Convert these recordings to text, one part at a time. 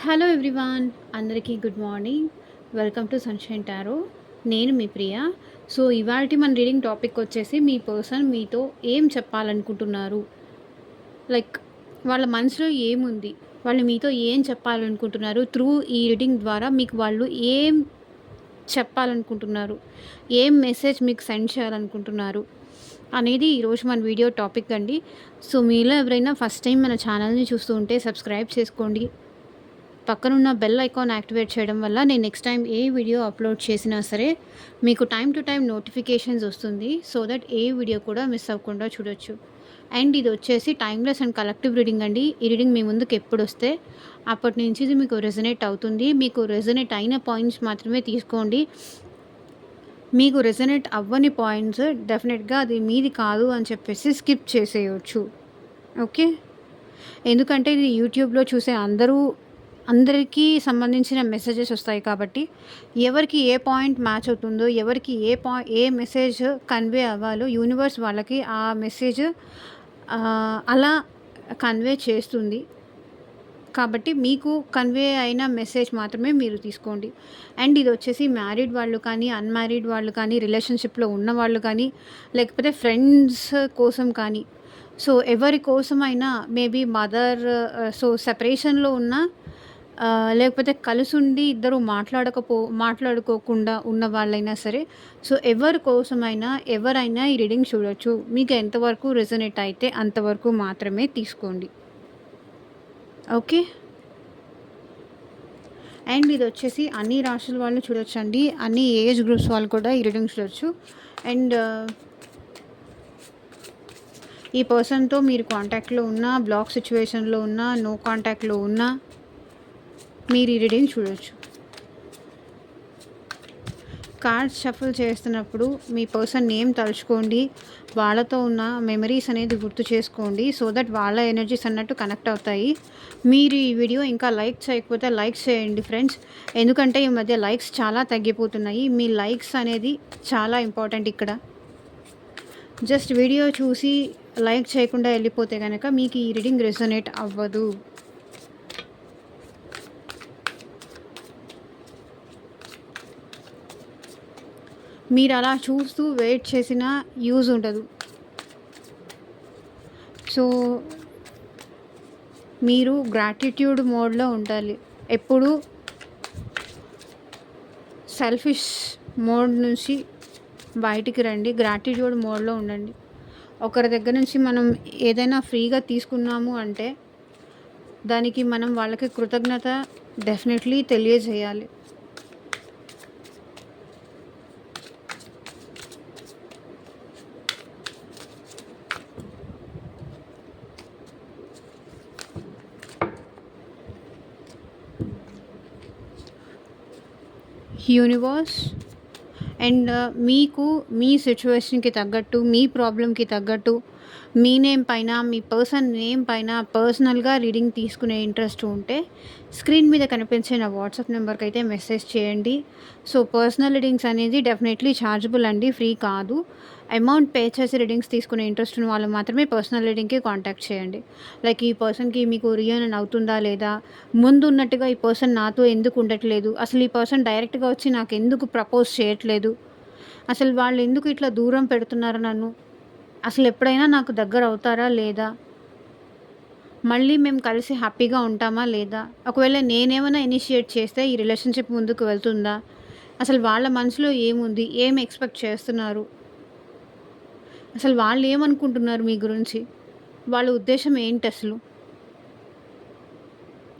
Hello everyone, అందరికీ good morning. Welcome to sunshine tarot. నేను మీ ప్రియ. So, ఇవాల్టి మన రీడింగ్ టాపిక్ వచ్చేసి మీ పర్సన్ మీతో ఏం చెప్పాలనుకుంటున్నారు? లైక్ వాళ్ళ మనసులో ఏముంది? వాళ్ళు మీతో ఏం చెప్పాలనుకుంటున్నారు? త్రూ ఈ రీడింగ్ ద్వారా మీకు వాళ్ళు ఏం చెప్పాలనుకుంటున్నారు? ఏం మెసేజ్ మీకు సెండ్ చేయాలనుకుంటున్నారు? అనేది ఈరోజు మన వీడియో టాపిక్ అండి. సో, మీలో ఎవరైనా ఫస్ట్ టైం మన ఛానల్‌ని చూస్తూ ఉంటే సబ్స్క్రైబ్ చేసుకోండి. పక్కనున్న బెల్ ఐకాన్ యాక్టివేట్ చేయడం వల్ల నేను నెక్స్ట్ టైం ఏ వీడియో అప్లోడ్ చేసినా సరే మీకు టైం టు టైం నోటిఫికేషన్స్ వస్తుంది. సో దట్ ఏ వీడియో కూడా మిస్ అవ్వకుండా చూడొచ్చు. అండ్ ఇది వచ్చేసి టైమ్లెస్ అండ్ కలెక్టివ్ రీడింగ్ అండి. ఈ రీడింగ్ మీ ముందుకు ఎప్పుడు వస్తే అప్పటి నుంచి ఇది మీకు రెజనేట్ అవుతుంది. మీకు రెజనేట్ అయిన పాయింట్స్ మాత్రమే తీసుకోండి. మీకు రెజనేట్ అవ్వని పాయింట్స్ డెఫినెట్గా అది మీది కాదు అని చెప్పేసి స్కిప్ చేసేయచ్చు. ఓకే, ఎందుకంటే ఇది యూట్యూబ్లో చూసే అందరికీ సంబంధించిన మెసేజెస్ వస్తాయి కాబట్టి ఎవరికి ఏ పాయింట్ మ్యాచ్ అవుతుందో, ఎవరికి ఏ మెసేజ్ కన్వే అవ్వాలో యూనివర్స్ వాళ్ళకి ఆ మెసేజ్ అలా కన్వే చేస్తుంది. కాబట్టి మీకు కన్వే అయిన మెసేజ్ మాత్రమే మీరు తీసుకోండి. అండ్ ఇది వచ్చేసి మ్యారీడ్ వాళ్ళు కానీ, అన్మ్యారీడ్ వాళ్ళు కానీ, రిలేషన్షిప్లో ఉన్న వాళ్ళు కానీ, లేకపోతే ఫ్రెండ్స్ కోసం కానీ, సో ఎవరి కోసమైనా మేబీ మదర్, సో సెపరేషన్లో ఉన్న లేకపోతే కలిసుండి ఇద్దరు మాట్లాడుకోకుండా ఉన్న వాళ్ళైనా సరే, సో ఎవరి కోసమైనా ఎవరైనా ఈ రీడింగ్ చూడొచ్చు. మీకు ఎంతవరకు రెజొనేట్ అయితే అంతవరకు మాత్రమే తీసుకోండి. ఓకే, అండ్ ఇది వచ్చేసి అన్ని రాశుల వాళ్ళు చూడొచ్చండి. అన్ని ఏజ్ గ్రూప్స్ వాళ్ళు కూడా ఈ రీడింగ్ చూడొచ్చు. అండ్ ఈ పర్సన్తో మీరు కాంటాక్ట్లో ఉన్నా, బ్లాక్ సిచ్యువేషన్లో ఉన్నా, నో కాంటాక్ట్లో ఉన్నా మీరు ఈ రీడింగ్ చూడొచ్చు. కార్డ్స్ షఫుల్ చేస్తున్నప్పుడు మీ పర్సన్ నేమ్ తలుచుకోండి. వాళ్ళతో ఉన్న మెమరీస్ అనేది గుర్తు చేసుకోండి. సో దట్ వాళ్ళ ఎనర్జీస్ అన్నట్టు కనెక్ట్ అవుతాయి. మీరు ఈ వీడియో ఇంకా లైక్ చేయకపోతే లైక్ చేయండి ఫ్రెండ్స్. ఎందుకంటే ఈ మధ్య లైక్స్ చాలా తగ్గిపోతున్నాయి. మీ లైక్స్ అనేది చాలా ఇంపార్టెంట్ ఇక్కడ. జస్ట్ వీడియో చూసి లైక్ చేయకుండా వెళ్ళిపోతే కనుక మీకు ఈ రీడింగ్ రెజొనేట్ అవ్వదు. మీరు అలా చూస్తూ వెయిట్ చేసినా యూజ్ ఉండదు. సో మీరు గ్రాటిట్యూడ్ మోడ్లో ఉండాలి. ఎప్పుడు సెల్ఫిష్ మోడ్ నుంచి బయటికి రండి. గ్రాటిట్యూడ్ మోడ్లో ఉండండి. ఒకరి దగ్గర నుంచి మనం ఏదైనా ఫ్రీగా తీసుకున్నాము అంటే దానికి మనం వాళ్ళకి కృతజ్ఞత డెఫినెట్లీ తెలియజేయాలి. యూనివర్స్ అండ్ మీకు మీ సిచ్యువేషన్కి తగ్గట్టు, మీ ప్రాబ్లంకి తగ్గట్టు, మీ నేమ్ పైన, మీ పర్సన్ నేమ్ పైన పర్సనల్గా రీడింగ్ తీసుకునే ఇంట్రెస్ట్ ఉంటే స్క్రీన్ మీద కనిపించే నా వాట్సాప్ నెంబర్కి అయితే మెసేజ్ చేయండి. సో పర్సనల్ రీడింగ్స్ అనేది డెఫినెట్లీ ఛార్జబుల్ అండి, ఫ్రీ కాదు. అమౌంట్ పే చేసి రీడింగ్స్ తీసుకునే ఇంట్రెస్ట్ ఉన్న వాళ్ళు మాత్రమే పర్సనల్ రీడింగ్కి కాంటాక్ట్ చేయండి. లైక్ ఈ పర్సన్కి మీకు రీయూనియన్ అవుతుందా లేదా, ముందు ఉన్నట్టుగా ఈ పర్సన్ నాతో ఎందుకు ఉండట్లేదు, అసలు ఈ పర్సన్ డైరెక్ట్గా వచ్చి నాకు ఎందుకు ప్రపోజ్ చేయట్లేదు, అసలు వాళ్ళు ఎందుకు ఇట్లా దూరం పెడుతున్నారు నన్ను, అసలు ఎప్పుడైనా నాకు దగ్గర అవుతారా లేదా, మళ్ళీ మేము కలిసి హ్యాపీగా ఉంటామా లేదా, ఒకవేళ నేనేమైనా ఇనిషియేట్ చేస్తే ఈ రిలేషన్షిప్ ముందుకు వెళ్తుందా, అసలు వాళ్ళ మనసులో ఏముంది, ఏం ఎక్స్పెక్ట్ చేస్తున్నారు, అసలు వాళ్ళు ఏమనుకుంటున్నారు మీ గురించి, వాళ్ళ ఉద్దేశం ఏంటి, అసలు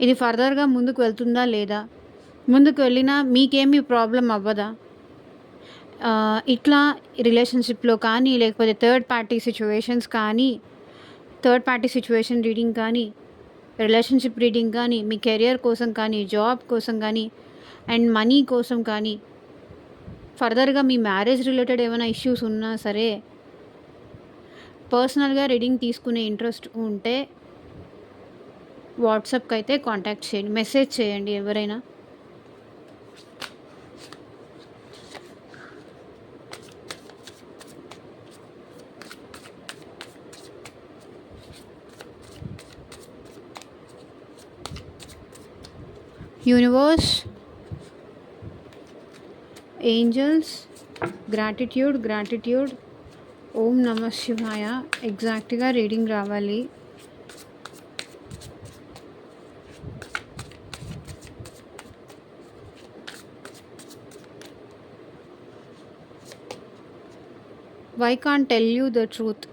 ఇది ఫర్దర్గా ముందుకు వెళ్తుందా లేదా, ముందుకు వెళ్ళినా మీకేమీ ప్రాబ్లం అవ్వదా, ఇట్లా రిలేషన్షిప్లో కానీ, లేకపోతే థర్డ్ పార్టీ సిచ్యువేషన్ రీడింగ్ కానీ, రిలేషన్షిప్ రీడింగ్ కానీ, మీ కెరియర్ కోసం కానీ, జాబ్ కోసం కానీ, అండ్ మనీ కోసం కానీ, ఫర్దర్గా మీ మ్యారేజ్ రిలేటెడ్ ఏమైనా ఇష్యూస్ ఉన్నా సరే, పర్సనల్గా రీడింగ్ తీసుకునే ఇంట్రెస్ట్ ఉంటే వాట్సాప్కి అయితే కాంటాక్ట్ చేయండి, మెసేజ్ చేయండి ఎవరైనా. Universe, angels, gratitude. ఓం నమ శివాయ. ఎగ్జాక్ట్గా రీడింగ్ రావాలి. Why can't tell you the truth?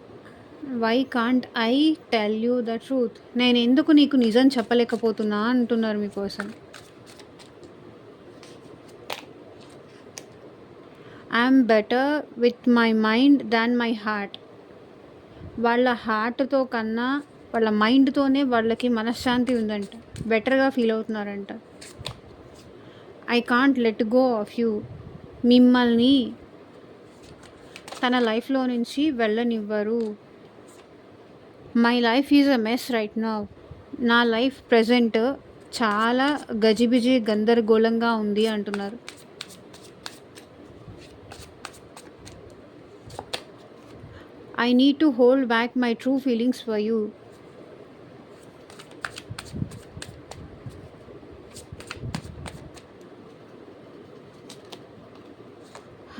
Why can't I tell you the truth? నేను ఎందుకు నీకు నిజం చెప్పలేకపోతున్నా అంటున్నారు మీ person. I'm better with my mind than my heart. వాళ్ళ హార్ట్తో కన్నా వాళ్ళ మైండ్తోనే వాళ్ళకి మనశ్శాంతి ఉందంట, బెటర్గా ఫీల్ అవుతున్నారంట. I can't let go of you. మిమ్మల్ని తన లైఫ్లో నుంచి వెళ్ళనివ్వరు. My life is a mess right now. నా లైఫ్ ప్రజెంట్ చాలా గజిబిజి గందరగోళంగా ఉంది అంటున్నారు. I need to hold back my true feelings for you.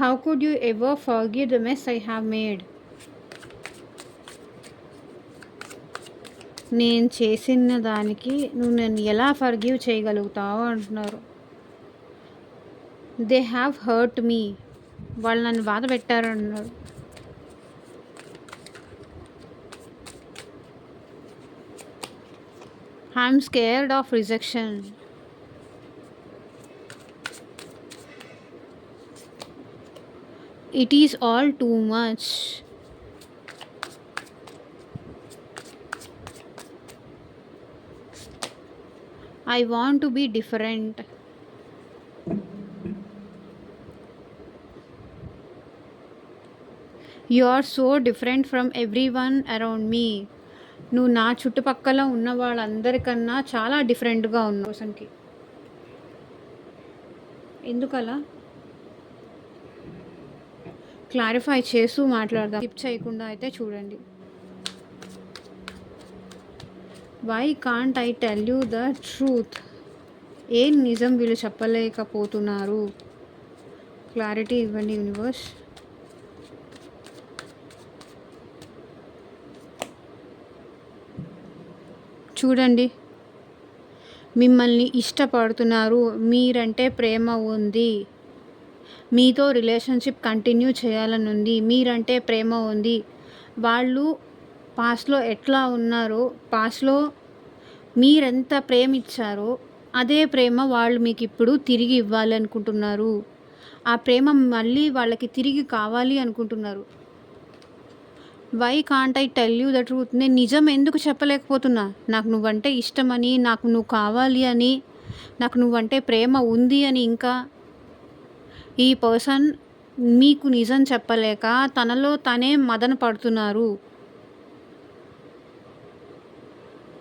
How could you ever forgive the mess I have made? నేను చేసిన దానికి నువ్వు నన్ను ఎలా ఫర్గివ్ చేయగలుగుతావు అంటున్నారు. They have hurt me. వాళ్ళు నన్ను బాధ పెట్టారు అంటున్నారు. I'm scared of rejection. It is all too much. I want to be different. You are so different from everyone around me. నువ్వు నా చుట్టుపక్కల ఉన్న వాళ్ళందరికన్నా చాలా డిఫరెంట్గా ఉన్న పర్సన్కి. ఎందుకలా క్లారిఫై చేస్తూ మాట్లాడదాం, స్కిప్ చేయకుండా అయితే చూడండి. Why can't I tell you the truth? ఏం నిజం వీళ్ళు చెప్పలేకపోతున్నారు? క్లారిటీ ఇవ్వండి యూనివర్స్. చూడండి, మిమ్మల్ని ఇష్టపడుతున్నారు, మీరంటే ప్రేమ ఉంది, మీతో రిలేషన్షిప్ కంటిన్యూ చేయాలని ఉంది, మీరంటే ప్రేమ ఉంది. వాళ్ళు పాస్ట్లో ఎట్లా ఉన్నారో, పాస్ట్లో మీరెంత ప్రేమ ఇచ్చారో అదే ప్రేమ వాళ్ళు మీకు ఇప్పుడు తిరిగి ఇవ్వాలి అనుకుంటున్నారు. ఆ ప్రేమ మళ్ళీ వాళ్ళకి తిరిగి కావాలి అనుకుంటున్నారు. Why can't I tell you the truth? నేను నిజం ఎందుకు చెప్పలేకపోతున్నా? నాకు నువ్వంటే ఇష్టమని, నాకు నువ్వు కావాలి అని, నాకు నువ్వంటే ప్రేమ ఉంది అని. ఇంకా ఈ పర్సన్ మీకు నిజం చెప్పలేక తనలో తనే మదన పడుతున్నారు.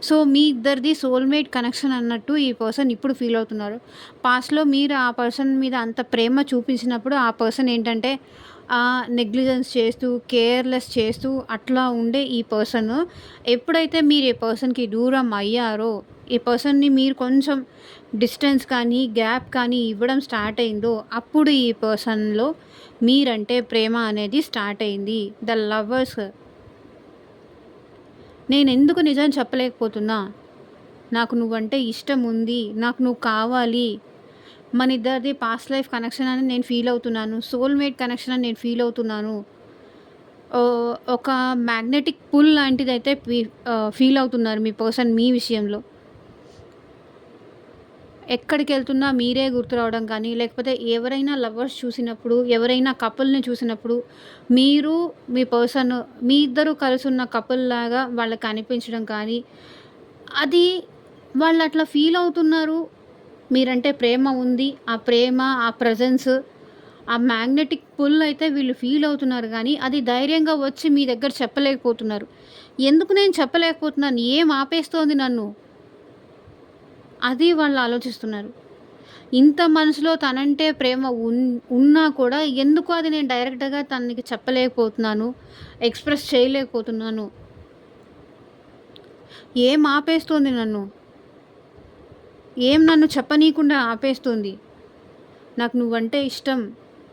సో మీ ఇద్దరిది సోల్మేట్ కనెక్షన్ అన్నట్టు ఈ పర్సన్ ఇప్పుడు ఫీల్ అవుతున్నారు. పాస్ట్లో మీరు ఆ పర్సన్ మీద అంత ప్రేమ చూపించినప్పుడు ఆ పర్సన్ ఏంటంటే నెగ్లిజెన్స్ చేస్తూ, కేర్లెస్ చేస్తూ అట్లా ఉండే ఈ పర్సన్ ఎప్పుడైతే మీరు ఈ పర్సన్కి దూరం అయ్యారో, ఈ పర్సన్ని మీరు కొంచెం డిస్టెన్స్ కానీ గ్యాప్ కానీ ఇవ్వడం స్టార్ట్ అయిందో, అప్పుడు ఈ పర్సన్లో మీరంటే ప్రేమ అనేది స్టార్ట్ అయింది. The lovers. నేను ఎందుకు నిజం చెప్పలేకపోతున్నా? నాకు నువ్వంటే ఇష్టం ఉంది, నాకు నువ్వు కావాలి, మన ఇద్దరిది పాస్ట్ లైఫ్ కనెక్షన్ అని నేను ఫీల్ అవుతున్నాను, సోల్మేట్ కనెక్షన్ అని నేను ఫీల్ అవుతున్నాను. ఒక మ్యాగ్నెటిక్ పుల్ లాంటిది అయితే ఫీల్ అవుతున్నారు మీ పర్సన్ మీ విషయంలో. ఎక్కడికి వెళ్తున్నా మీరే గుర్తు రావడం కానీ, లేకపోతే ఎవరైనా లవర్స్ చూసినప్పుడు, ఎవరైనా కపుల్ని చూసినప్పుడు మీరు మీ పర్సన్, మీ ఇద్దరు కలిసి ఉన్న కపుల్ లాగా వాళ్ళకి అనిపించడం కానీ, అది వాళ్ళు అట్లా ఫీల్ అవుతున్నారు. మీరంటే ప్రేమ ఉంది, ఆ ప్రేమ, ఆ ప్రజెన్స్, ఆ మ్యాగ్నెటిక్ పుల్ అయితే వీళ్ళు ఫీల్ అవుతున్నారు కానీ అది ధైర్యంగా వచ్చి మీ దగ్గర చెప్పలేకపోతున్నారు. ఎందుకు నేను చెప్పలేకపోతున్నాను, ఏం ఆపేస్తోంది నన్ను, అది వాళ్ళు ఆలోచిస్తున్నారు. ఇంత మనసులో తనంటే ప్రేమ ఉన్నా కూడా ఎందుకు అది నేను డైరెక్ట్గా తనకి చెప్పలేకపోతున్నాను, ఎక్స్ప్రెస్ చేయలేకపోతున్నాను, ఏం ఆపేస్తోంది నన్ను. ఏం నన్ను చెప్పనీయకుండా ఆపేస్తుంది. నాకు నువ్వంటే ఇష్టం.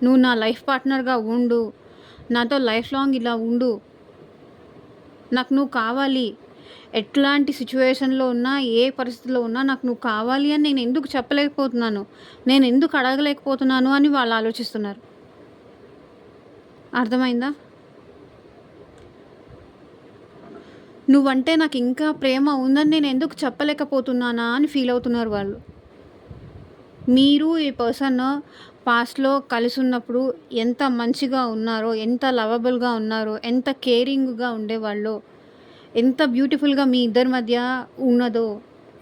నువ్వు నా లైఫ్ పార్ట్నర్‌గా ఉండు. నాతో లైఫ్ లాంగ్ ఇలా ఉండు. నాకు నువ్వు కావాలి. ఎట్లాంటి సిట్యుయేషన్‌లో ఉన్నా, ఏ పరిస్థితిలో ఉన్నా నాకు నువ్వు కావాలి అని నేను ఎందుకు చెప్పలేకపోతున్నాను? నేను ఎందుకు అడగలేకపోతున్నాను అని వాళ్ళు ఆలోచిస్తున్నారు. అర్థమైందా? నువ్వంటే నాకు ఇంకా ప్రేమ ఉందని నేను ఎందుకు చెప్పలేకపోతున్నానా అని ఫీల్ అవుతున్నారు వాళ్ళు. మీరు ఈ పర్సన్ పాస్ట్‌లో కలిసున్నప్పుడు ఎంత మంచిగా ఉన్నారో, ఎంత లవబుల్‌గా ఉన్నారో, ఎంత కేరింగ్‌గా ఉండేవాళ్ళో, ఎంత బ్యూటిఫుల్‌గా మీ ఇద్దరి మధ్య ఉన్నదో,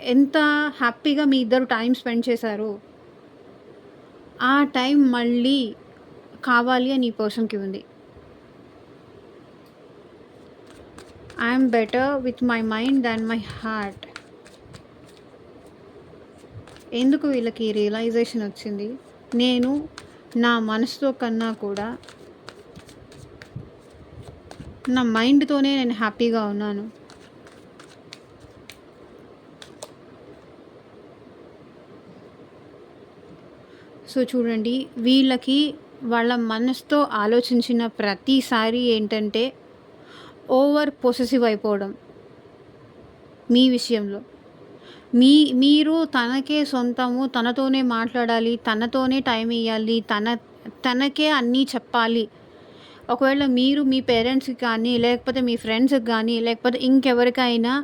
ఎంత హ్యాపీగా మీ ఇద్దరు టైమ్ స్పెండ్ చేశారో, ఆ టైం మళ్ళీ కావాలి అని ఈ పర్సన్‌కి ఉంది. I am better with my mind than my heart. ఎందుకు వీళ్ళకి రియలైజేషన్ వచ్చింది? నేను నా మనసుతో కన్నా కూడా నా మైండ్‌తోనే నేను హ్యాపీగా ఉన్నాను. సో చూడండి, వీళ్ళకి వాళ్ళ మనసుతో ఆలోచించిన ప్రతిసారి ఏంటంటే ఓవర్ పొసెసివ్ అయిపోవడం మీ విషయంలో. మీరు తనకే సొంతము, తనతోనే మాట్లాడాలి, తనతోనే టైం ఇయ్యాలి, తనకే అన్నీ చెప్పాలి. ఒకవేళ మీరు మీ పేరెంట్స్‌కి కానీ, లేకపోతే మీ ఫ్రెండ్స్‌కి గానీ, లేకపోతే ఇంకెవరికైనా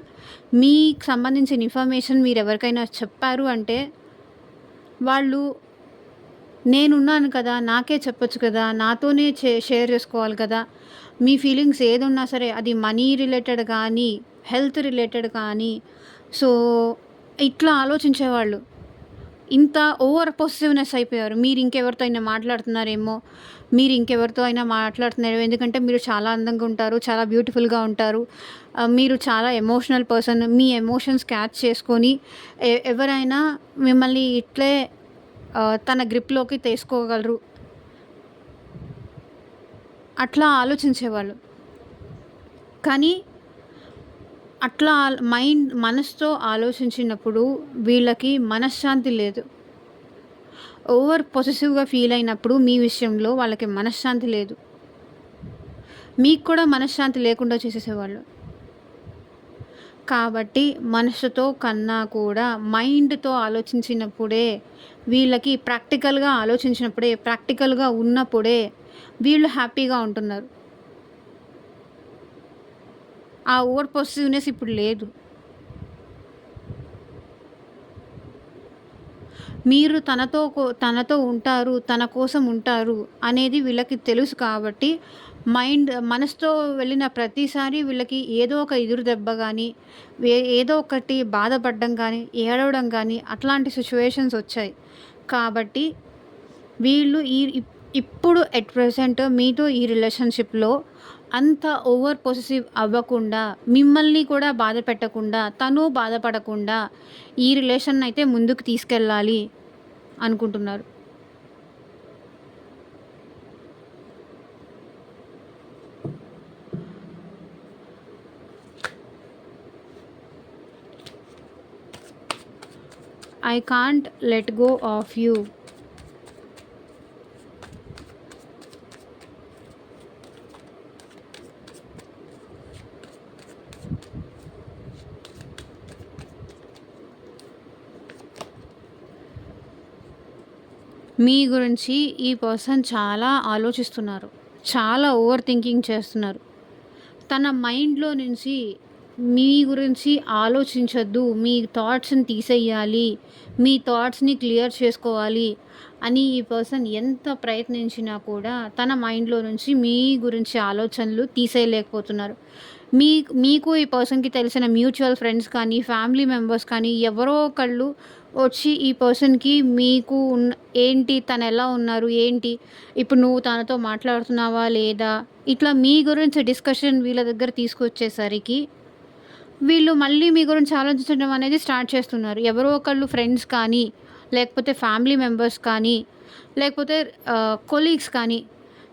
మీకు సంబంధించిన ఇన్ఫర్మేషన్ మీరెవరికైనా చెప్పారు అంటే, వాళ్ళు నేనున్నాను కదా! నాకే చెప్పొచ్చు కదా! నాతోనే షేర్ చేసుకోవాలి కదా! మీ ఫీలింగ్స్ ఏదున్నా సరే, అది మనీ రిలేటెడ్ కానీ, హెల్త్ రిలేటెడ్ కానీ, సో, ఇట్లా ఆలోచించేవాళ్ళు. ఇంత ఓవర్ పొసెసివ్‌నెస్ అయిపోయారు. మీరు ఇంకెవరితో అయినా మాట్లాడుతున్నారేమో, మీరు ఇంకెవరితో అయినా మాట్లాడుతున్నారు. ఎందుకంటే మీరు చాలా అందంగా ఉంటారు, చాలా బ్యూటిఫుల్‌గా ఉంటారు. మీరు చాలా ఎమోషనల్ పర్సన్. మీ ఎమోషన్స్ క్యాచ్ చేసుకొని ఎవరైనా మిమ్మల్ని ఇట్లే తన గ్రిప్‌లోకి తీసుకోగలరు. అట్లా ఆలోచించేవాళ్ళు. కానీ అట్లా మనసుతో ఆలోచించినప్పుడు వీళ్ళకి మనశ్శాంతి లేదు. ఓవర్ పొసెసివ్‌గా ఫీల్ అయినప్పుడు మీ విషయంలో వాళ్ళకి మనశ్శాంతి లేదు. మీకు కూడా మనశ్శాంతి లేకుండా చేసేసేవాళ్ళు. కాబట్టి మనసుతో కన్నా కూడా మైండ్‌తో ఆలోచించినప్పుడే వీళ్ళకి ప్రాక్టికల్‌గా ఆలోచించినప్పుడే, ప్రాక్టికల్‌గా ఉన్నప్పుడే వీళ్ళు హ్యాపీగా ఉంటున్నారు. ఆ ఓవర్ పొసెసివ్‌నెస్ ఇప్పుడు లేదు. మీరు తనతో ఉంటారు, తన కోసం ఉంటారు అనేది వీళ్ళకి తెలుసు కాబట్టి మనసుతో వెళ్ళిన ప్రతిసారి వీళ్ళకి ఏదో ఒక ఎదురు దెబ్బ గానీ, ఏదో ఒకటి బాధపడడం గానీ, ఏడవడం గానీ అట్లాంటి సిట్యుయేషన్స్ వచ్చాయి. కాబట్టి వీళ్ళు ఇప్పుడు ఎట్ ప్రెజెంట్ మీతో ఈ రిలేషన్‌షిప్‌లో అంత ఓవర్ పొసెసివ్ అవ్వకుండా, మిమ్మల్ని కూడా బాధ పెట్టకుండా, తను బాధపడకుండా ఈ రిలేషన్నయితే ముందుకు తీసుకెళ్ళాలి అనుకుంటున్నారు. I can't let go of you. మీ గురించి ఈ పర్సన్ చాలా ఆలోచిస్తున్నారు. చాలా ఓవర్ థింకింగ్ చేస్తున్నారు. తన మైండ్‌లో నుంచి మీ గురించి ఆలోచించొద్దు, మీ థాట్స్‌ని తీసేయాలి, మీ థాట్స్‌ని క్లియర్ చేసుకోవాలి అని ఈ పర్సన్ ఎంత ప్రయత్నించినా కూడా తన మైండ్‌లో నుంచి మీ గురించి ఆలోచనలు తీసేయలేకపోతున్నారు. మీకు ఈ పర్సన్‌కి తెలిసిన మ్యూచువల్ ఫ్రెండ్స్ కానీ, ఫ్యామిలీ మెంబర్స్ కానీ ఎవరో ఒకళ్ళు వచ్చి ఈ పర్సన్‌కి మీకు ఏంటి, తనెలా ఉన్నారు, ఏంటి, ఇప్పుడు నువ్వు తనతో మాట్లాడుతున్నావా లేదా, ఇట్లా మీ గురించి డిస్కషన్ వీళ్ళ దగ్గర తీసుకొచ్చేసరికి వీళ్ళు మళ్ళీ మీ గురించి ఆలోచించడం అనేది స్టార్ట్ చేస్తున్నారు. ఎవరో ఒకళ్ళు ఫ్రెండ్స్ కానీ, లేకపోతే ఫ్యామిలీ మెంబర్స్ కానీ, లేకపోతే కొలీగ్స్ కానీ,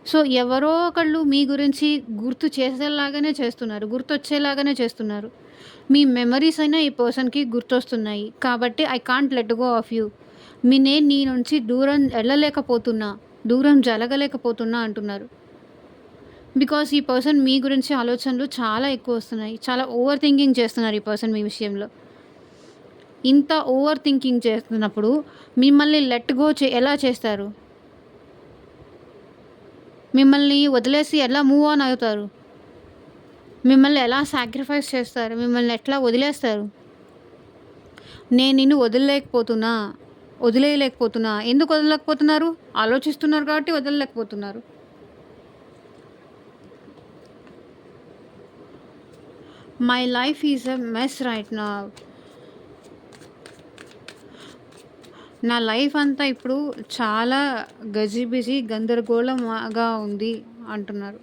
సో ఎవరో ఒకళ్ళు మీ గురించి గుర్తు చేసేలాగానే చేస్తున్నారు. గుర్తొచ్చేలాగానే చేస్తున్నారు. మీ మెమరీస్ అయినా ఈ పర్సన్‌కి గుర్తొస్తున్నాయి. కాబట్టి I can't let go of you. నేను నీ నుంచి దూరం ఎళ్ళలేకపోతున్నా, దూరం జరగలేకపోతున్నా అంటున్నారు. బికాజ్ ఈ పర్సన్ మీ గురించి ఆలోచనలు చాలా ఎక్కువొస్తున్నాయి. చాలా ఓవర్ థింకింగ్ చేస్తున్నారు ఈ పర్సన్ మీ విషయంలో. ఇంత ఓవర్ థింకింగ్ చేస్తున్నప్పుడు మిమ్మల్ని లెట్ గో ఎలా చేస్తారు? మిమ్మల్ని వదిలేసి ఎలా మూవ్ ఆన్ అవుతారు? మిమ్మల్ని ఎలా సాక్రిఫైస్ చేస్తారు? మిమ్మల్ని ఎట్లా వదిలేస్తారు? నేను నిన్ను వదిలేయలేకపోతున్నా. ఎందుకు వదలలేకపోతున్నారు? ఆలోచిస్తున్నారు కాబట్టి వదలలేకపోతున్నారు. My life is a mess right now. నా లైఫ్ అంతా ఇప్పుడు చాలా గజిబిజి గందరగోళంగా ఉంది అంటున్నారు.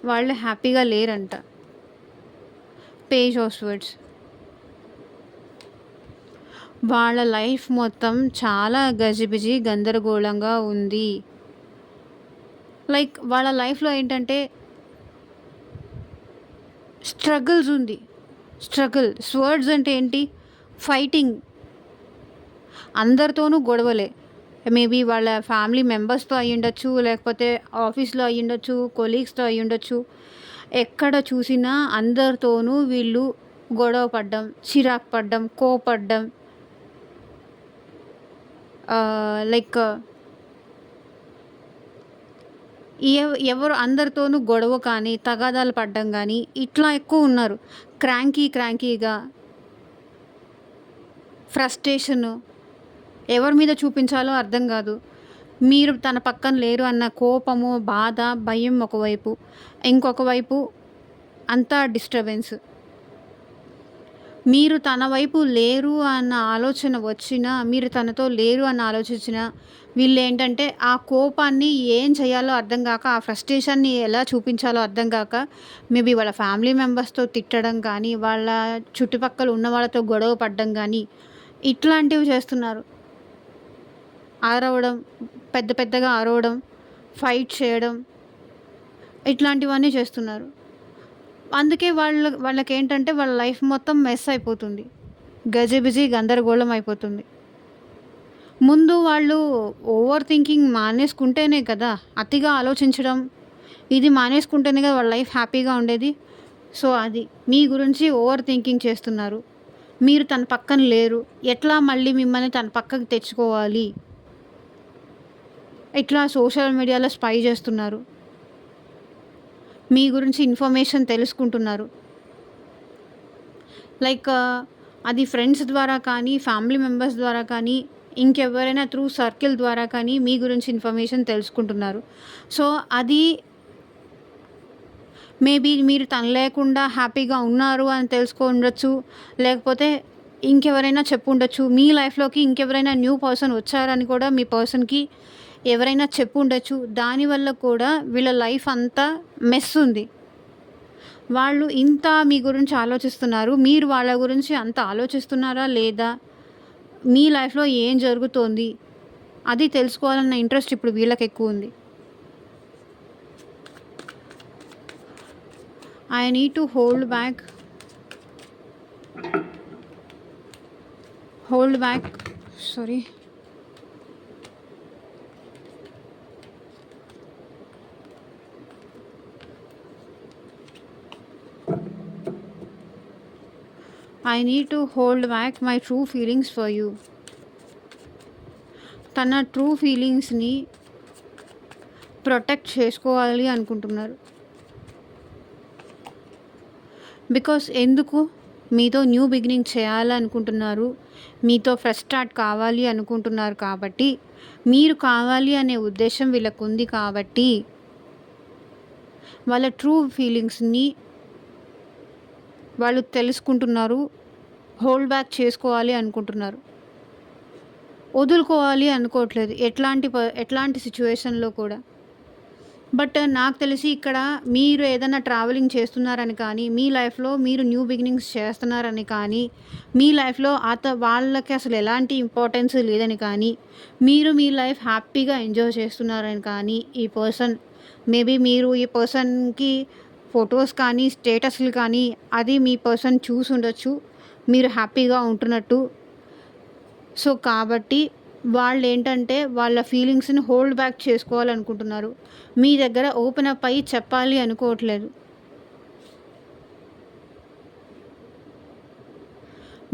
వాళ్ళు హ్యాపీగా లేరంట. Page of swords. వాళ్ళ లైఫ్ మొత్తం చాలా గజిబిజి గందరగోళంగా ఉంది. లైక్ వాళ్ళ లైఫ్‌లో ఏంటంటే స్ట్రగుల్స్ ఉంది. స్వర్డ్స్ అంటే ఏంటి? ఫైటింగ్. అందరితోనూ గొడవలే. మేబీ వాళ్ళ ఫ్యామిలీ మెంబర్స్‌తో అయ్యుండొచ్చు, లేకపోతే ఆఫీస్‌లో అయ్యుండొచ్చు, కొలీగ్స్‌తో అయ్యుండొచ్చు. ఎక్కడ చూసినా అందరితోనూ వీళ్ళు గొడవ పడ్డం, చిరాకు పడ్డం, కోపడ్డం. లైక్ ఎవరు అందరితోనూ గొడవ కానీ, తగాదాలు పడ్డం గానీ, ఇట్లా ఎక్కువున్నారు. క్రాంకీగా, ఫ్రస్ట్రేషను. ఎవరి మీద చూపించాలో అర్థం కాదు. మీరు తన పక్కన లేరు అన్న కోపము, బాధ, భయం ఒకవైపు. ఇంకొక వైపు అంతా డిస్టర్బెన్స్. మీరు తన వైపు లేరు అన్న ఆలోచన వచ్చినా, మీరు తనతో లేరు అన్న ఆలోచించినా, వీళ్ళేంటంటే ఆ కోపాన్ని ఏం చేయాలో అర్థం కాక, ఆ ఫ్రస్ట్రేషన్‌ని ఎలా చూపించాలో అర్థం కాక, మేబీ వాళ్ళ ఫ్యామిలీ మెంబర్స్‌తో తిట్టడం కానీ, వాళ్ళ చుట్టుపక్కల ఉన్న వాళ్ళతో గొడవ పడడం కానీ, ఇట్లాంటివి చేస్తున్నారు. అరవడం, పెద్దగా అరవడం, ఫైట్ చేయడం, ఇట్లాంటివన్నీ చేస్తున్నారు. అందుకే వాళ్ళకేంటంటే వాళ్ళ లైఫ్ మొత్తం మెస్ అయిపోతుంది. గజిబిజి గందరగోళం అయిపోతుంది. ముందు వాళ్ళు ఓవర్ థింకింగ్ మానేసుకుంటేనే కదా, అతిగా ఆలోచించడం, ఇది మానేసుకుంటేనే కదా వాళ్ళ లైఫ్ హ్యాపీగా ఉండేది. సో అది మీ గురించి ఓవర్ థింకింగ్ చేస్తున్నారు. మీరు తన పక్కన లేరు. ఎట్లా మళ్ళీ మిమ్మల్ని తన పక్కకి తెచ్చుకోవాలి? ఇట్లా సోషల్ మీడియాలో స్పై చేస్తున్నారు. మీ గురించి ఇన్ఫర్మేషన్ తెలుసుకుంటున్నారు. లైక్ అది ఫ్రెండ్స్ ద్వారా కానీ, ఫ్యామిలీ మెంబర్స్ ద్వారా కానీ, ఇంకెవరైనా త్రూ సర్కిల్ ద్వారా కానీ మీ గురించి ఇన్ఫర్మేషన్ తెలుసుకుంటున్నారు. సో అది మేబీ మీరు తను లేకుండా హ్యాపీగా ఉన్నారు అని తెలుసుకుండొచ్చు. లేకపోతే ఇంకెవరైనా చెప్పుండొచ్చు. మీ లైఫ్‌లోకి ఇంకెవరైనా న్యూ పర్సన్ వచ్చారని కూడా మీ పర్సన్‌కి ఎవరైనా చెప్పుండొచ్చు. దానివల్ల కూడా వీళ్ళ లైఫ్ అంతా మెస్ ఉంది. వాళ్ళు ఇంత మీ గురించి ఆలోచిస్తున్నారు. మీరు వాళ్ళ గురించి అంత ఆలోచిస్తున్నారా లేదా? మీ లైఫ్‌లో ఏం జరుగుతోంది? అది తెలుసుకోవాలన్న ఇంట్రెస్ట్ ఇప్పుడు వీళ్ళకెక్కువుంది. I need to hold back. Sorry. I need to hold back my true feelings for you. తన ట్రూ ఫీలింగ్స్‌ని ప్రొటెక్ట్ చేసుకోవాలి అనుకుంటున్నారు. బికాస్ ఎందుకు? మీతో న్యూ బిగినింగ్ చేయాలనుకుంటున్నారు. మీతో ఫ్రెష్ స్టార్ట్ కావాలి అనుకుంటున్నారు కాబట్టి, మీరు కావాలి అనే ఉద్దేశం వీళ్ళకుంది కాబట్టి, వాళ్ళ ట్రూ ఫీలింగ్స్‌ని వాళ్ళు తెలుసుకుంటున్నారు. హోల్డ్ బ్యాక్ చేసుకోవాలి అనుకుంటున్నారు. వదులుకోవాలి అనుకోవట్లేదు ఎట్లాంటి సిచ్యువేషన్‌లో కూడా. బట్ నాకు తెలిసి ఇక్కడ మీరు ఏదైనా ట్రావెలింగ్ చేస్తున్నారని కానీ, మీ లైఫ్‌లో మీరు న్యూ బిగినింగ్స్ చేస్తున్నారని కానీ, మీ లైఫ్‌లో వాళ్ళకి అసలు ఎలాంటి ఇంపార్టెన్స్ లేదని కానీ, మీరు మీ లైఫ్ హ్యాపీగా ఎంజాయ్ చేస్తున్నారని కానీ, ఈ పర్సన్ మేబీ మీరు ఈ పర్సన్‌కి ఫొటోస్ కానీ, స్టేటస్‌లు కానీ అది మీ పర్సన్ చూసుండొచ్చు. మీరు హ్యాపీగా ఉంటున్నట్టు. సో, కాబట్టి వాళ్ళేంటంటే వాళ్ళ ఫీలింగ్స్‌ని హోల్డ్ బ్యాక్ చేసుకోవాలనుకుంటున్నారు. మీ దగ్గర ఓపెన్ అప్ అయ్యి చెప్పాలి అనుకోవట్లేదు.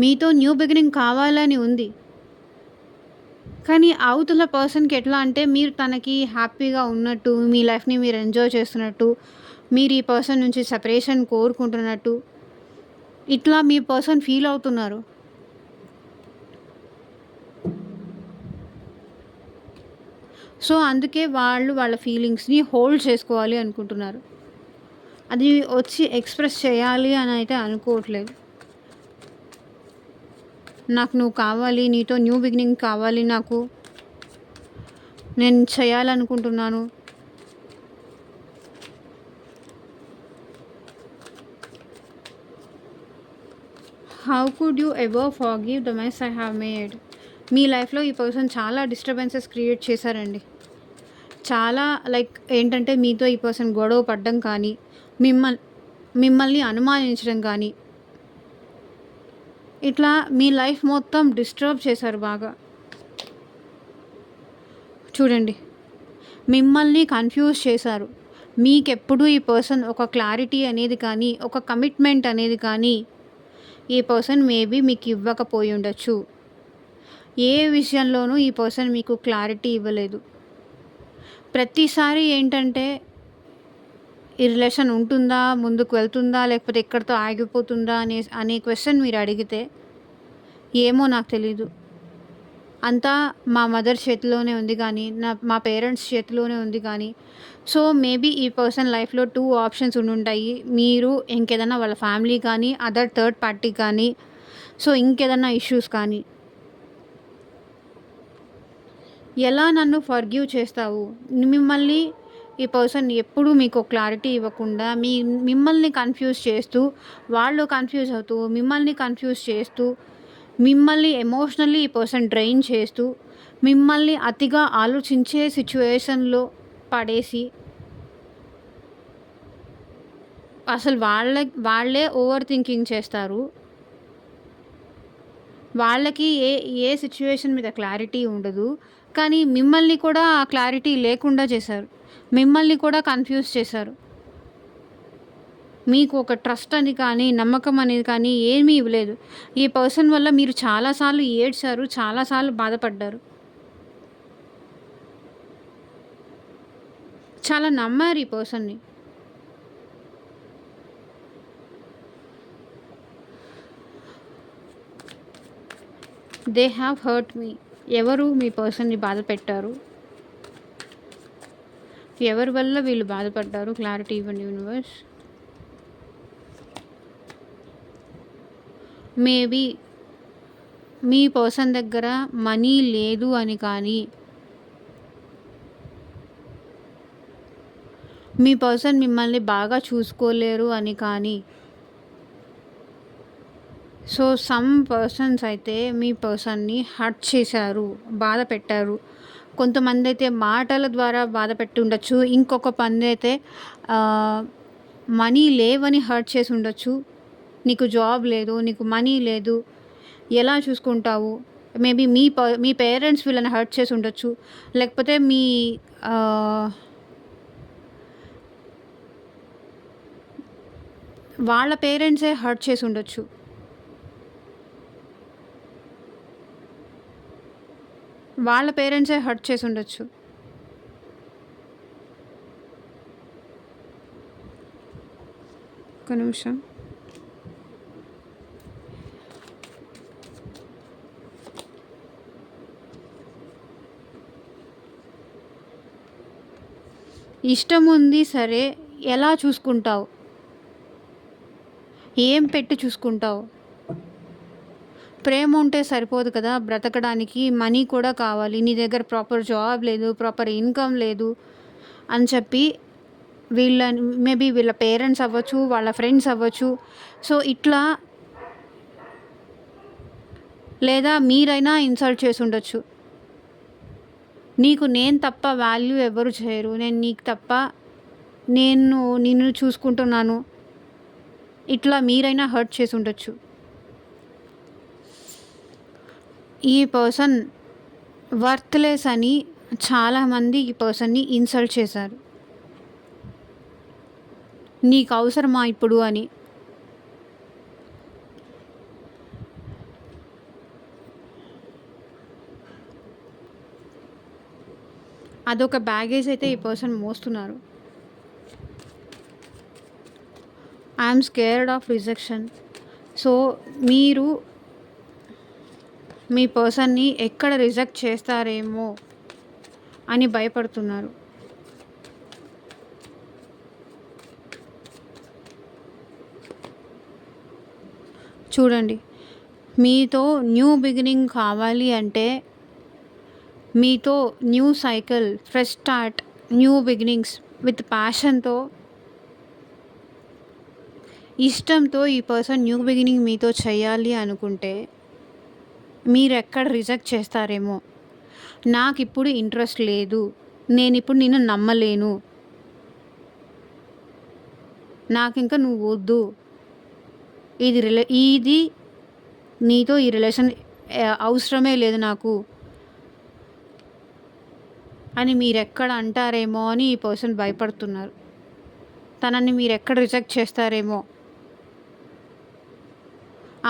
మీతో న్యూ బిగినింగ్ కావాలని ఉంది. కానీ అవతల పర్సన్‌కి ఎట్లా అంటే మీరు తనకి హ్యాపీగా ఉన్నట్టు, మీ లైఫ్‌ని మీరు ఎంజాయ్ చేస్తున్నట్టు, మీరు ఈ పర్సన్ నుంచి సెపరేషన్ కోరుకుంటున్నట్టు, ఇట్లా మీ పర్సన్ ఫీల్ అవుతున్నారు. సో, అందుకే వాళ్ళు వాళ్ళ ఫీలింగ్స్‌ని హోల్డ్ చేసుకోవాలి అనుకుంటున్నారు. అది వచ్చి ఎక్స్‌ప్రెస్ చేయాలి అని అయితే అనుకోవట్లేదు. నాకు నువ్వు కావాలి, నీతో న్యూ బిగినింగ్ కావాలి నాకు. నేను చేయాలనుకుంటున్నాను. How could you ever forgive the mess I have made? మీ లైఫ్‌లో ఈ పర్సన్ చాలా డిస్టర్బెన్సెస్ క్రియేట్ చేశారండి. చాలా లైక్ ఏంటంటే మీతో ఈ పర్సన్ గొడవ పడడం కానీ, మిమ్మల్ మిమ్మల్ని అనుమానించడం కానీ, ఇట్లా మీ లైఫ్ మొత్తం డిస్టర్బ్ చేశారు బాగా. చూడండి, మిమ్మల్ని కన్‌ఫ్యూజ్ చేశారు. మీకెప్పుడు ఈ పర్సన్ ఒక క్లారిటీ అనేది కానీ, ఒక కమిట్మెంట్ అనేది కానీ, ఈ పర్సన్ మేబీ మీకు ఇవ్వకపోయుండొచ్చు. ఏ విషయంలోనూ ఈ పర్సన్ మీకు క్లారిటీ ఇవ్వలేదు. ప్రతిసారి ఏంటంటే ఈ రిలేషన్ ఉంటుందా? ముందుకు వెళ్తుందా? లేకపోతే ఇక్కడితో ఆగిపోతుందా? అనే క్వెషన్ మీరు అడిగితే, ఏమో నాకు తెలీదు. అంతా మా మదర్ చేతిలోనే ఉంది కానీ, మా పేరెంట్స్ చేతిలోనే ఉంది కానీ, సో, మేబీ ఈ పర్సన్ లైఫ్‌లో 2 ఆప్షన్స్ ఉండుంటాయి. మీరు ఇంకేదన్నా వాళ్ళ ఫ్యామిలీ కానీ, అదర్ థర్డ్ పార్టీ కానీ, సో, ఇంకేదన్నా ఇష్యూస్ కానీ. ఎలా నన్ను ఫర్‌గివ్ చేస్తావు? మిమ్మల్ని ఈ పర్సన్ ఎప్పుడూ మీకు క్లారిటీ ఇవ్వకుండా మిమ్మల్ని కన్‌ఫ్యూజ్ చేస్తూ, వాళ్ళు కన్‌ఫ్యూజ్ అవుతూ, మిమ్మల్ని కన్‌ఫ్యూజ్ చేస్తూ, మిమ్మల్ని ఎమోషనల్లీ ఈ పర్సన్ డ్రైన్ చేస్తూ, మిమ్మల్ని అతిగా ఆలోచించే సిట్యుయేషన్‌లో పడేసి, అసలు వాళ్ళే ఓవర్ థింకింగ్ చేస్తారు. వాళ్ళకి ఏ సిట్యుయేషన్ మీద క్లారిటీ ఉండదు. కానీ మిమ్మల్ని కూడా ఆ క్లారిటీ లేకుండా చేశారు. మిమ్మల్ని కూడా కన్‌ఫ్యూజ్ చేశారు. మీకు ఒక ట్రస్ట్ అని కానీ, నమ్మకం అనేది కానీ ఏమీ ఇవ్వలేదు. ఈ పర్సన్ వల్ల మీరు చాలా సార్లు ఏడ్చారు. చాలా సార్లు బాధపడ్డారు. చాలా నమ్మారు ఈ పర్సన్‌ని. They have hurt me. ఎవరు మీ పర్సన్‌ని బాధ పెట్టారు? ఎవరి వల్ల వీళ్ళు బాధపడ్డారు? క్లారిటీ ఇవ్వండి యూనివర్స్. మేబీ మీ పర్సన్ దగ్గర మనీ లేదు అని కానీ, మీ పర్సన్ మిమ్మల్ని బాగా చూసుకోలేరు అని కానీ, సో సమ్ పర్సన్స్ అయితే మీ పర్సన్ని హర్ట్ చేశారు, బాధ పెట్టారు. కొంతమంది అయితే మాటల ద్వారా బాధ పెట్టి ఉండొచ్చు. ఇంకొక మంది అయితే మనీ లేవని హర్ట్ చేసి ఉండొచ్చు. నీకు జాబ్ లేదు, నీకు మనీ లేదు, ఎలా చూసుకుంటావు? మేబీ మీ పేరెంట్స్ వీళ్ళని హర్ట్ చేసి ఉండొచ్చు. లేకపోతే వాళ్ళ పేరెంట్సే హర్ట్ చేసి ఉండొచ్చు. వాళ్ళ పేరెంట్సే హర్ట్ చేసి ఉండొచ్చు. ఒక్క నిమిషం. ఇష్టం ఉంది సరే, ఎలా చూసుకుంటావు? ఏం పెట్టి చూసుకుంటావు? ప్రేమ ఉంటే సరిపోదు కదా బ్రతకడానికి, మనీ కూడా కావాలి. నీ దగ్గర ప్రాపర్ జాబ్ లేదు, ప్రాపర్ ఇన్కమ్ లేదు అని చెప్పి మేబీ వీళ్ళ పేరెంట్స్ అవ్వచ్చు, వాళ్ళ ఫ్రెండ్స్ అవ్వచ్చు. సో, ఇట్లా లేదా మీరైనా ఇన్సల్ట్ చేసి ఉండొచ్చు. నీకు నేను తప్ప వాల్యూ ఎవరు చేయరు, నేను నీకు తప్ప నేను నిన్ను చూసుకుంటున్నాను. ఇట్లా మీరైనా హర్ట్ చేసి ఉండొచ్చు. ఈ పర్సన్ వర్త్‌లెస్ అని చాలామంది ఈ పర్సన్‌ని ఇన్సల్ట్ చేశారు. నీకు అవసరమా ఇప్పుడు అని. అదొక బ్యాగేజ్ అయితే ఈ పర్సన్ మోస్తున్నారు. I'm scared of rejection. So మీరు మీ పర్సన్‌ని ఎక్కడ రిజెక్ట్ చేస్తారేమో అని భయపడుతున్నారు. చూడండి, మీతో న్యూ బిగినింగ్ కావాలి అంటే, మీతో new cycle, fresh start, new beginnings with ప్యాషన్‌తో, ఇష్టంతో ఈ పర్సన్ న్యూ బిగినింగ్ మీతో చేయాలి అనుకుంటే, మీరెక్కడ రిజెక్ట్ చేస్తారేమో. నాకిప్పుడు ఇంట్రెస్ట్ లేదు, నేనిప్పుడు నిన్ను నమ్మలేను, నాకింక నువ్వు వద్దు, ఇది నీతో ఈ రిలేషన్ అవసరమే లేదు నాకు అని మీరెక్కడ అంటారేమో అని ఈ పర్సన్ భయపడుతున్నారు. తనని మీరెక్కడ రిజెక్ట్ చేస్తారేమో.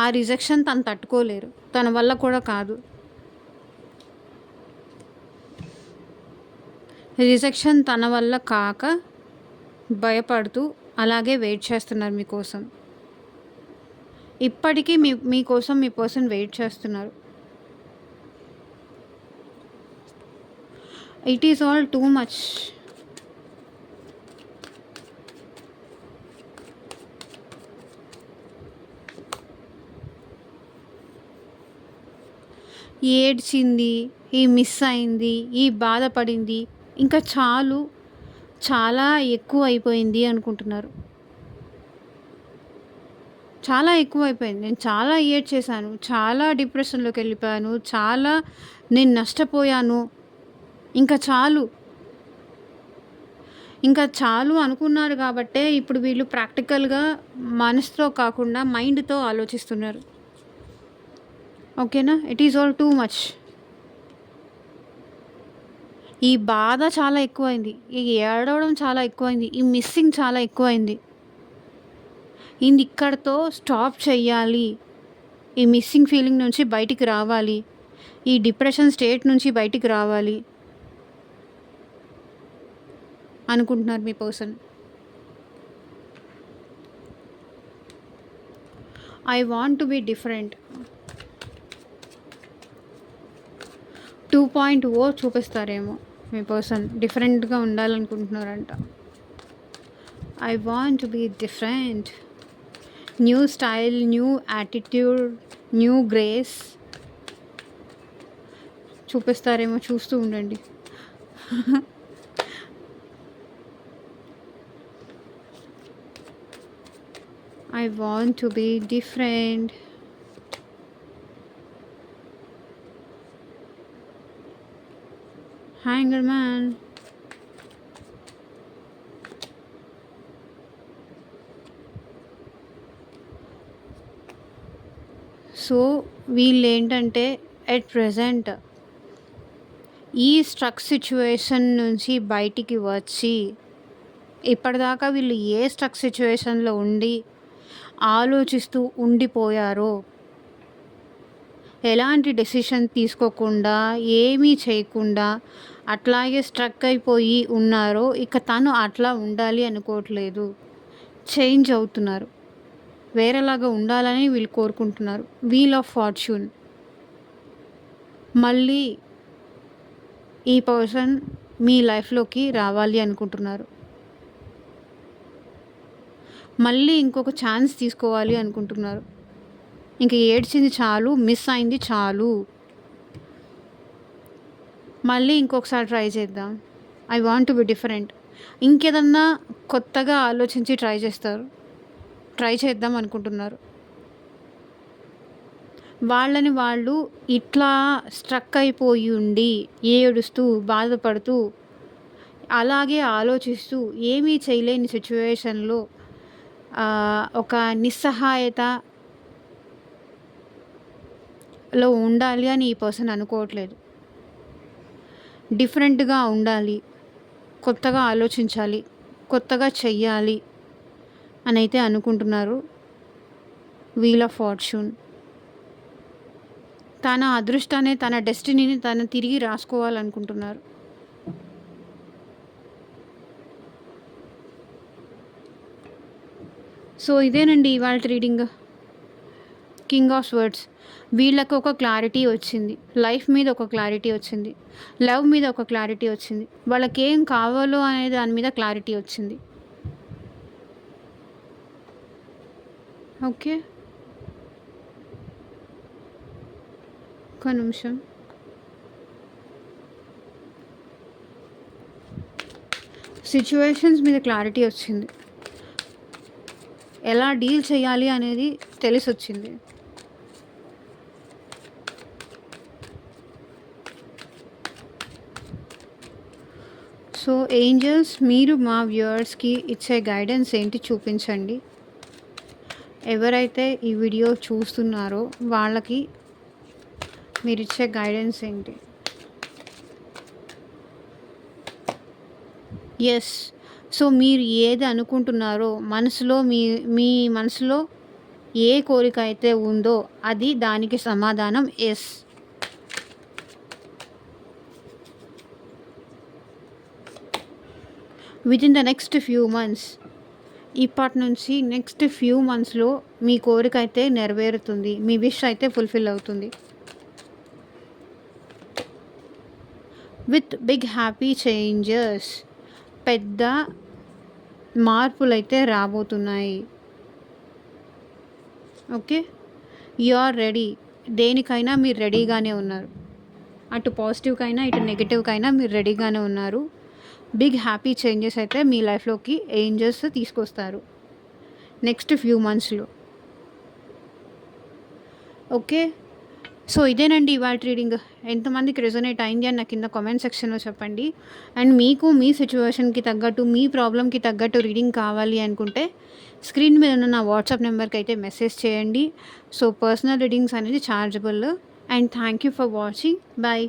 ఆ రిజెక్షన్ తను తట్టుకోలేరు, తన వల్ల కూడా కాదు. రిజెక్షన్ తన వల్ల కాక భయపడుతూ అలాగే వెయిట్ చేస్తున్నారు మీకోసం. ఇప్పటికీ మీకోసం మీ పర్సన్ వెయిట్ చేస్తున్నారు. It is all too much. ఏడ్చింది, ఈ మిస్ అయింది, ఈ బాధపడింది, ఇంకా చాలు, చాలా ఎక్కువ అయిపోయింది అనుకుంటున్నారు. చాలా ఎక్కువ అయిపోయింది, నేను చాలా ఏడ్చేశాను, చాలా డిప్రెషన్లోకి వెళ్ళిపోయాను, చాలా నేను నష్టపోయాను, ఇంకా చాలు, ఇంకా చాలు అనుకున్నారు కాబట్టే ఇప్పుడు వీళ్ళు ప్రాక్టికల్‌గా మనసుతో కాకుండా మైండ్‌తో ఆలోచిస్తున్నారు. ఓకేనా? It is all too much. ఈ బాధ చాలా ఎక్కువైంది, ఈ ఏడవడం చాలా ఎక్కువైంది, ఈ మిస్సింగ్ చాలా ఎక్కువైంది. ఇది ఇక్కడితో స్టాప్ చెయ్యాలి. ఈ మిస్సింగ్ ఫీలింగ్ నుంచి బయటికి రావాలి, ఈ డిప్రెషన్ స్టేట్ నుంచి బయటికి రావాలి అనుకుంటున్నారు మీ person. I want to be different 2.0 చూపిస్తారేమో మీ పర్సన్. డిఫరెంట్గా ఉండాలనుకుంటున్నారంట. I want to be different, new style, new attitude, new grace చూపిస్తారేమో, చూస్తూ ఉండండి. I want to be different. Hanger man. So వీళ్ళు ఏంటంటే ఎట్ ప్రెజెంట్ ఈ స్ట్రక్ సిచ్యువేషన్ నుంచి బయటికి వచ్చి, ఇప్పటిదాకా వీళ్ళు ఏ స్ట్రక్ సిచ్యువేషన్లో ఉండి ఆలోచిస్తూ ఉండిపోయారో, ఎలాంటి డెసిషన్ తీసుకోకుండా, ఏమీ చేయకుండా అట్లాగే స్ట్రక్ అయిపోయి ఉన్నారో, ఇక తను అట్లా ఉండాలి అనుకోవట్లేదు, చేంజ్ అవుతున్నారు, వేరేలాగా ఉండాలని వీళ్ళు కోరుకుంటున్నారు. Wheel of fortune. మళ్ళీ ఈ పర్సన్ మీ లైఫ్లోకి రావాలి అనుకుంటున్నారు. మళ్ళీ ఇంకొక ఛాన్స్ తీసుకోవాలి అనుకుంటున్నారు. ఇంక ఏడ్చింది చాలు, మిస్ అయింది చాలు, మళ్ళీ ఇంకొకసారి ట్రై చేద్దాం. I want to be different. ఇంకేదన్నా కొత్తగా ఆలోచించి ట్రై చేద్దాం అనుకుంటున్నారు. వాళ్ళని వాళ్ళు ఇట్లా స్ట్రక్ అయిపోయి ఉండి ఏడుస్తూ బాధపడుతూ అలాగే ఆలోచిస్తూ ఏమీ చేయలేని సిచ్యువేషన్‌లో ఒక నిస్సహాయతలో ఉండాలి అని ఈ పర్సన్ అనుకోవట్లేదు. డిఫరెంట్‌గా ఉండాలి, కొత్తగా ఆలోచించాలి, కొత్తగా చెయ్యాలి అనైతే అనుకుంటున్నారు. Wheel of fortune. తన అదృష్టాన్ని, తన డెస్టినీని తను తిరిగి రాసుకోవాలనుకుంటున్నారు. సో ఇదేనండి ఇవాల్టి రీడింగ్. King of swords. వీళ్ళకి ఒక క్లారిటీ వచ్చింది. లైఫ్ మీద ఒక క్లారిటీ వచ్చింది. లవ్ మీద ఒక క్లారిటీ వచ్చింది. వాళ్ళకేం కావాలో అనే దాని మీద క్లారిటీ వచ్చింది. ఓకే. ఒక్క నిమిషం. సిచ్యువేషన్స్ మీద క్లారిటీ వచ్చింది. ఎలా డీల్ చేయాలి అనేది తెలిసొచ్చింది. సో ఏంజల్స్, మీరు మా వ్యూవర్స్కి ఇచ్చే గైడెన్స్ ఏంటి చూపించండి. ఎవరైతే ఈ వీడియో చూస్తున్నారో వాళ్ళకి మీరు ఇచ్చే గైడెన్స్ ఏంటి? ఎస్. సో మీరు ఏది అనుకుంటున్నారో మనసులో మీ మనసులో ఏ కోరిక అయితే ఉందో అది దానికి సమాధానం yes. Within the next few months, ఇప్పటి నుంచి నెక్స్ట్ ఫ్యూ మంత్స్లో మీ కోరిక అయితే నెరవేరుతుంది. మీ విష్ అయితే ఫుల్ఫిల్ అవుతుంది. విత్ బిగ్ హ్యాపీ చేంజెస్, పెద్ద మార్పులైతే రాబోతున్నాయి. ఓకే. You are ready. దేనికైనా మీరు రెడీగానే ఉన్నారు. అటు పాజిటివ్కైనా ఇటు నెగిటివ్కైనా మీరు రెడీగానే ఉన్నారు. బిగ్ హ్యాపీ చేంజెస్ అయితే మీ లైఫ్లోకి ఏంజల్స్ తీసుకొస్తారు నెక్స్ట్ ఫ్యూ మంత్స్లో. ఓకే. సో ఇదేనండి ఇవాళ రీడింగ్. ఎంతమందికి రెజొనేట్ అయింది అని నాకు కింద కామెంట్ సెక్షన్లో చెప్పండి. అండ్ మీకు మీ సిచ్యువేషన్కి తగ్గట్టు, మీ ప్రాబ్లమ్కి తగ్గట్టు రీడింగ్ కావాలి అనుకుంటే స్క్రీన్ మీద ఉన్న నా వాట్సాప్ నెంబర్కి అయితే మెసేజ్ చేయండి. సో పర్సనల్ రీడింగ్స్ అనేది chargeable. And thank you for watching. Bye.